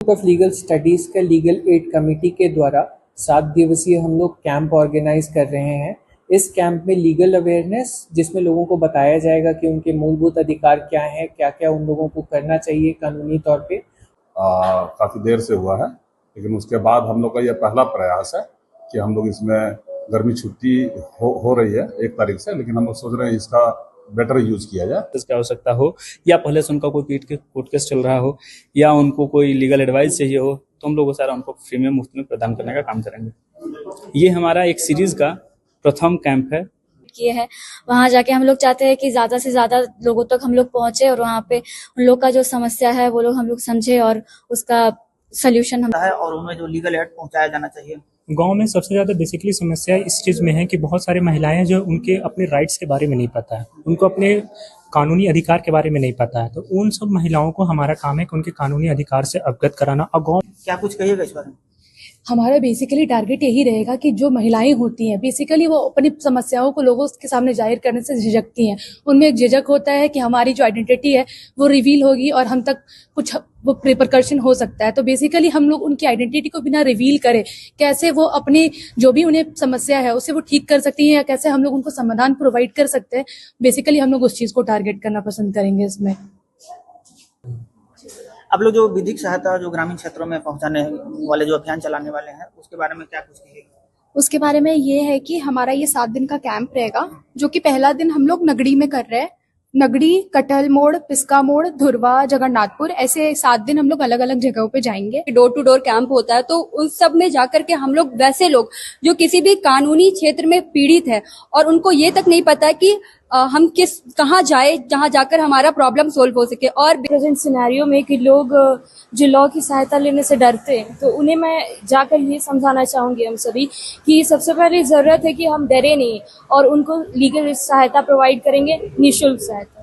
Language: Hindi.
इंस्टीट्यूट ऑफ लीगल स्टडीज का लीगल एड कमेटी के द्वारा 7 दिवसीय हम लोग कैंप ऑर्गेनाइज कर रहे हैं। इस कैंप में लीगल अवेयरनेस, जिसमें लोगों को बताया जाएगा कि उनके मूलभूत अधिकार क्या हैं, क्या क्या उन लोगों को करना चाहिए कानूनी तौर पे। काफ़ी देर से हुआ है, लेकिन उसके बाद हम लोग का यह पहला प्रयास है कि हम लोग इसमें गर्मी छुट्टी हो रही है 1 तारीख से, लेकिन हम लोग सोच रहे हैं इसका बेटर यूज किया जाए। इसकी आवश्यकता हो या पहले से उनका कोई कोर्ट केस चल रहा हो या उनको कोई लीगल एडवाइस चाहिए हो, तो हम लोग सारा उनको फ्री में मुफ्त में प्रदान करने का काम करेंगे। ये हमारा एक सीरीज का प्रथम कैंप है। किए हैं वहाँ जाके हम लोग चाहते हैं कि ज्यादा से ज्यादा लोगों तक हम लोग पहुंचे और वहाँ पे उन लोग का जो समस्या है वो लोग हम लोग समझे और उसका सोल्यूशन हम है और उन्हें जो लीगल एड पहुंचाया जाना चाहिए। गांव में सबसे ज़्यादा बेसिकली समस्या इस चीज़ में है कि बहुत सारी महिलाएं हैं जो उनके अपने राइट्स के बारे में नहीं पता है, उनको अपने कानूनी अधिकार के बारे में नहीं पता है। तो उन सब महिलाओं को हमारा काम है कि उनके कानूनी अधिकार से अवगत कराना। और गाँव क्या कुछ कहिएगा इस बारे में? हमारा बेसिकली टारगेट यही रहेगा कि जो महिलाएं होती हैं बेसिकली वो अपनी समस्याओं को लोगों के सामने जाहिर करने से झिझकती हैं। उनमें एक झिझक होता है कि हमारी जो आइडेंटिटी है वो रिवील होगी और हम तक कुछ वो रिपरकशन हो सकता है। तो बेसिकली हम लोग उनकी आइडेंटिटी को बिना रिवील करे कैसे वो अपनी जो भी उन्हें समस्या है उसे वो ठीक कर सकती हैं या कैसे हम लोग उनको समाधान प्रोवाइड कर सकते हैं, बेसिकली हम लोग उस चीज को टारगेट करना पसंद करेंगे इसमें। आप लोग जो विधिक सहायता जो ग्रामीण क्षेत्रों में पहुंचाने वाले जो अभियान चलाने वाले हैं उसके बारे में क्या कुछ कहिएगा? उसके बारे में ये है कि हमारा ये 7 दिन का कैंप रहेगा, जो कि पहला दिन हम लोग नगड़ी में कर रहे हैं। नगड़ी, कटहल मोड़, पिस्का मोड़, धुरवा, जगन्नाथपुर, ऐसे 7 दिन हम लोग अलग अलग जगहों पे जाएंगे। डोर टू डोर कैंप होता है, तो उस सब में जाकर के हम लोग वैसे लोग जो किसी भी कानूनी क्षेत्र में पीड़ित है और उनको ये तक नहीं पता कि हम कहाँ जाए जहाँ जाकर हमारा प्रॉब्लम सोल्व हो सके। और प्रेजेंट सिनेरियो में कि लोग जो लॉ की सहायता लेने से डरते हैं, तो उन्हें मैं जाकर ये समझाना चाहूंगी हम सभी कि सबसे पहले जरूरत है कि हम डरे नहीं और उनको लीगल सहायता प्रोवाइड करेंगे, निःशुल्क सहायता।